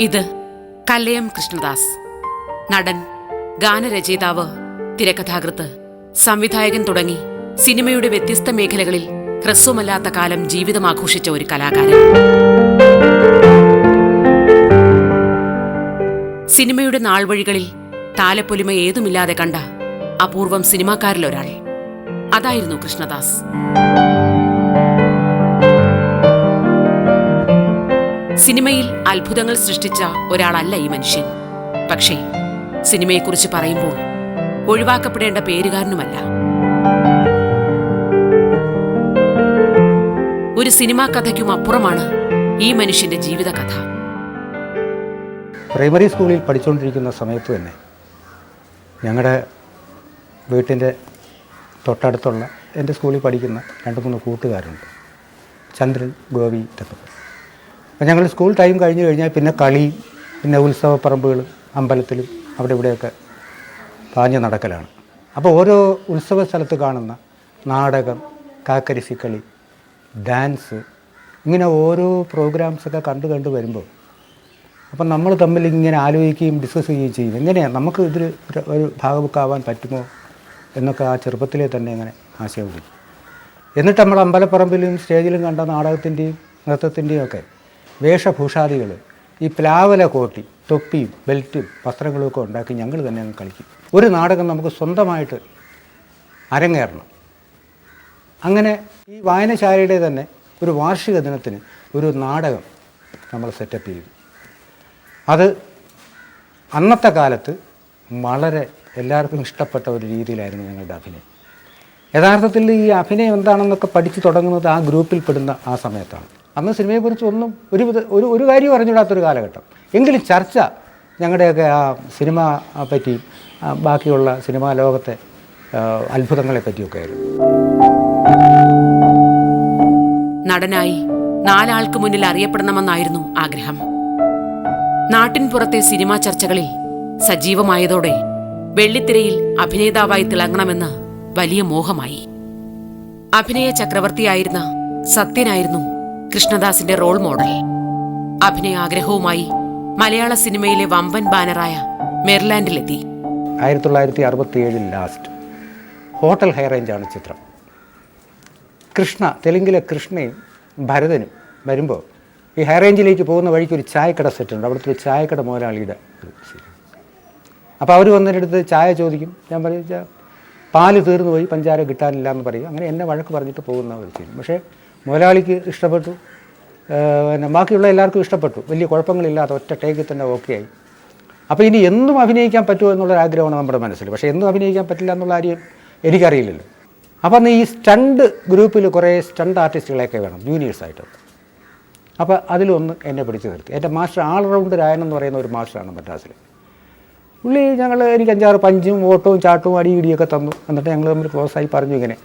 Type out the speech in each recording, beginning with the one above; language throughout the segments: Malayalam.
ഇത് കല്ലയം കൃഷ്ണദാസ്, നടൻ, ഗാനരചയിതാവ്, തിരക്കഥാകൃത്ത്, സംവിധായകൻ തുടങ്ങി സിനിമയുടെ വ്യത്യസ്ത മേഖലകളിൽ ഹ്രസ്വമല്ലാത്ത കാലം ജീവിതം ആഘോഷിച്ച ഒരു കലാകാരൻ. സിനിമയുടെ നാൾവഴികളിൽ താലപ്പൊലിമ ഏതുമില്ലാതെ കണ്ട അപൂർവം സിനിമാക്കാരിലൊരാൾ. അതായിരുന്നു കൃഷ്ണദാസ്. സിനിമയിൽ അത്ഭുതങ്ങൾ സൃഷ്ടിച്ച ഒരാളല്ല ഈ മനുഷ്യൻ. പക്ഷേ സിനിമയെക്കുറിച്ച് പറയുമ്പോൾ ഒഴിവാക്കപ്പെടേണ്ട പേരുകാരനുമല്ല. ഒരു സിനിമാ കഥയ്ക്കും അപ്പുറമാണ് ഈ മനുഷ്യന്റെ ജീവിതകഥ. പ്രൈമറി സ്കൂളിൽ പഠിച്ചുകൊണ്ടിരിക്കുന്ന സമയത്ത് തന്നെ ഞങ്ങളുടെ വീട്ടിൻ്റെ തൊട്ടടുത്തുള്ള എൻ്റെ സ്കൂളിൽ പഠിക്കുന്ന 2-3 കൂട്ടുകാരുണ്ട്. ചന്ദ്രൻ, ഗോപി ഇതൊക്കെ. അപ്പോൾ ഞങ്ങൾ സ്കൂൾ ടൈം കഴിഞ്ഞ് കഴിഞ്ഞാൽ പിന്നെ കളി, പിന്നെ ഉത്സവ പറമ്പുകൾ, അമ്പലത്തിലും അവിടെ ഇവിടെയൊക്കെ പാഞ്ഞ് നടക്കലാണ്. അപ്പോൾ ഓരോ ഉത്സവ സ്ഥലത്ത് കാണുന്ന നാടകം, കാക്കരിശിക്കളി, ഡാൻസ്, ഇങ്ങനെ ഓരോ പ്രോഗ്രാംസൊക്കെ കണ്ടു വരുമ്പോൾ അപ്പം നമ്മൾ തമ്മിൽ ഇങ്ങനെ ആലോചിക്കുകയും ഡിസ്കസ് ചെയ്യുകയും ചെയ്യും. എങ്ങനെയാണ് നമുക്ക് ഇതിൽ ഒരു ഭാഗമുക്കാവാൻ പറ്റുമോ എന്നൊക്കെ ആ ചെറുപ്പത്തിലെ തന്നെ ഇങ്ങനെ ആശയം വരും. എന്നിട്ട് നമ്മൾ അമ്പലപ്പറമ്പിലും സ്റ്റേജിലും കണ്ട നാടകത്തിൻ്റെയും നൃത്തത്തിൻ്റെയും ഒക്കെ വേഷഭൂഷാദികൾ, ഈ പ്ലാവല കോട്ടി, തൊപ്പിയും ബെൽറ്റും വസ്ത്രങ്ങളുമൊക്കെ ഉണ്ടാക്കി ഞങ്ങൾ തന്നെ അങ്ങ് കളിക്കും. ഒരു നാടകം നമുക്ക് സ്വന്തമായിട്ട് അരങ്ങേറണം. അങ്ങനെ ഈ വായനശാലയുടെ തന്നെ ഒരു വാർഷിക ദിനത്തിന് ഒരു നാടകം നമ്മൾ സെറ്റപ്പ് ചെയ്തു. അത് അന്നത്തെ കാലത്ത് വളരെ എല്ലാവർക്കും ഇഷ്ടപ്പെട്ട ഒരു രീതിയിലായിരുന്നു ഞങ്ങളുടെ അഭിനയം. യഥാർത്ഥത്തിൽ ഈ അഭിനയം എന്താണെന്നൊക്കെ പഠിച്ചു തുടങ്ങുന്നത് ആ ഗ്രൂപ്പിൽ പെടുന്ന ആ സമയത്താണ്. അന്ന് സിനിമയെക്കുറിച്ച് ഒന്നും ഒരു കാര്യം അറിഞ്ഞിടാത്തൊരു കാലഘട്ടം. എങ്കിലും ചർച്ച ഞങ്ങളുടെയൊക്കെ ആ സിനിമ പറ്റിയും ബാക്കിയുള്ള സിനിമാ ലോകത്തെ അത്ഭുതങ്ങളെ പറ്റിയൊക്കെ ആയിരുന്നു. നടനായി 4 ആൾക്ക് മുന്നിൽ അറിയപ്പെടണമെന്നായിരുന്നു ആഗ്രഹം. നാട്ടിൻ പുറത്തെ സിനിമാ ചർച്ചകളിൽ സജീവമായതോടെ വെള്ളിത്തിരയിൽ അഭിനേതാവായി തിളങ്ങണമെന്ന് വലിയ മോഹമായി. അഭിനയ ചക്രവർത്തിയായിരുന്ന സത്യനായിരുന്നു കൃഷ്ണദാസിന്റെ റോൾ മോഡൽ. അഭിനയ ആഗ്രഹവുമായി മലയാള സിനിമയിലെ വമ്പൻ ബാനറായ മെർലാൻഡിലെത്തി. 1967 ലാസ്റ്റ് ഹോട്ടൽ ഹൈ റേഞ്ചാണ് ചിത്രം. കൃഷ്ണ, തെലുങ്കിലെ കൃഷ്ണയും ഭരതനും വരുമ്പോൾ ഈ ഹൈ റേഞ്ചിലേക്ക് പോകുന്ന വഴിക്ക് ഒരു ചായക്കട സെറ്റുണ്ട്. അവിടുത്തെ ഒരു ചായക്കട മുതലാളിയുടെ ഒരു സീൻ. അപ്പോൾ അവർ വന്നതിനടുത്ത് ചായ ചോദിക്കും. ഞാൻ പറയും പാല് തീർന്നു പോയി, പഞ്ചാര കിട്ടാനില്ല എന്ന് പറയും. അങ്ങനെ എന്നെ വഴക്ക് പറഞ്ഞിട്ട് പോകുന്ന ഒരു സീൻ. പക്ഷേ മുതലാളിക്ക് ഇഷ്ടപ്പെട്ടു, പിന്നെ ബാക്കിയുള്ള എല്ലാവർക്കും ഇഷ്ടപ്പെട്ടു. വലിയ കുഴപ്പങ്ങളില്ലാതെ ഒറ്റ ടേക്കിൽ തന്നെ ഓക്കെ ആയി. അപ്പോൾ ഇനി എന്നും അഭിനയിക്കാൻ പറ്റുമോ എന്നുള്ളൊരാഗ്രഹമാണ് നമ്മുടെ മനസ്സിൽ. പക്ഷേ എന്നും അഭിനയിക്കാൻ പറ്റില്ല എന്നുള്ള കാര്യം എനിക്കറിയില്ലല്ലോ. അപ്പോൾ അന്ന് ഈ സ്റ്റണ്ട് ഗ്രൂപ്പിൽ കുറേ സ്റ്റണ്ട് ആർട്ടിസ്റ്റുകളെയൊക്കെ വേണം, ജൂനിയേഴ്സായിട്ട്. അപ്പോൾ അതിലൊന്ന് എന്നെ പിടിച്ചു നിർത്തി. എൻ്റെ മാസ്റ്റർ ആൾറൗണ്ട് രായൻ എന്ന് പറയുന്ന ഒരു മാസ്റ്ററാണ് മദ്രാസിൽ. പുള്ളി എനിക്ക് 5-6 പഞ്ചും ഓട്ടവും ചാട്ടവും അടിയിടിയൊക്കെ തന്നു. എന്നിട്ട് ഞങ്ങൾ തമ്മിൽ ക്ലോസായി പറഞ്ഞു, ഇങ്ങനെ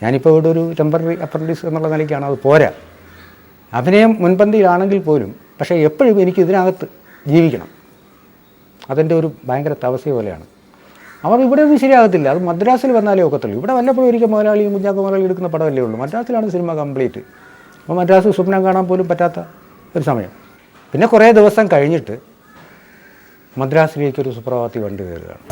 ഞാനിപ്പോൾ ഇവിടെ ഒരു ടെമ്പററി അപ്രൻറ്റീസ് എന്നുള്ള നിലയ്ക്കാണ്, അത് പോരാ. അഭിനയം മുൻപന്തിയിലാണെങ്കിൽ പോലും പക്ഷേ എപ്പോഴും എനിക്ക് ഇതിനകത്ത് ജീവിക്കണം. അതെൻ്റെ ഒരു ഭയങ്കര തപസ്യ പോലെയാണ്. അവർ ഇവിടെ ഒന്നും ശരിയാകത്തില്ല, അത് മദ്രാസിൽ വന്നാലേ ഒക്കത്തുള്ളൂ. ഇവിടെ വല്ലപ്പോഴും ഒരിക്കൽ മുതലാളിയും കുഞ്ഞാക്ക മുതലാളി എടുക്കുന്ന പടമല്ലേ ഉള്ളൂ. മദ്രാസിലാണ് സിനിമ കംപ്ലീറ്റ്. അപ്പോൾ മദ്രാസ് സ്വപ്നം കാണാൻ പോലും പറ്റാത്ത ഒരു സമയം. പിന്നെ കുറേ ദിവസം കഴിഞ്ഞിട്ട് മദ്രാസിലേക്കൊരു സുപ്രഭാതി വണ്ടി കയറുകയാണ്.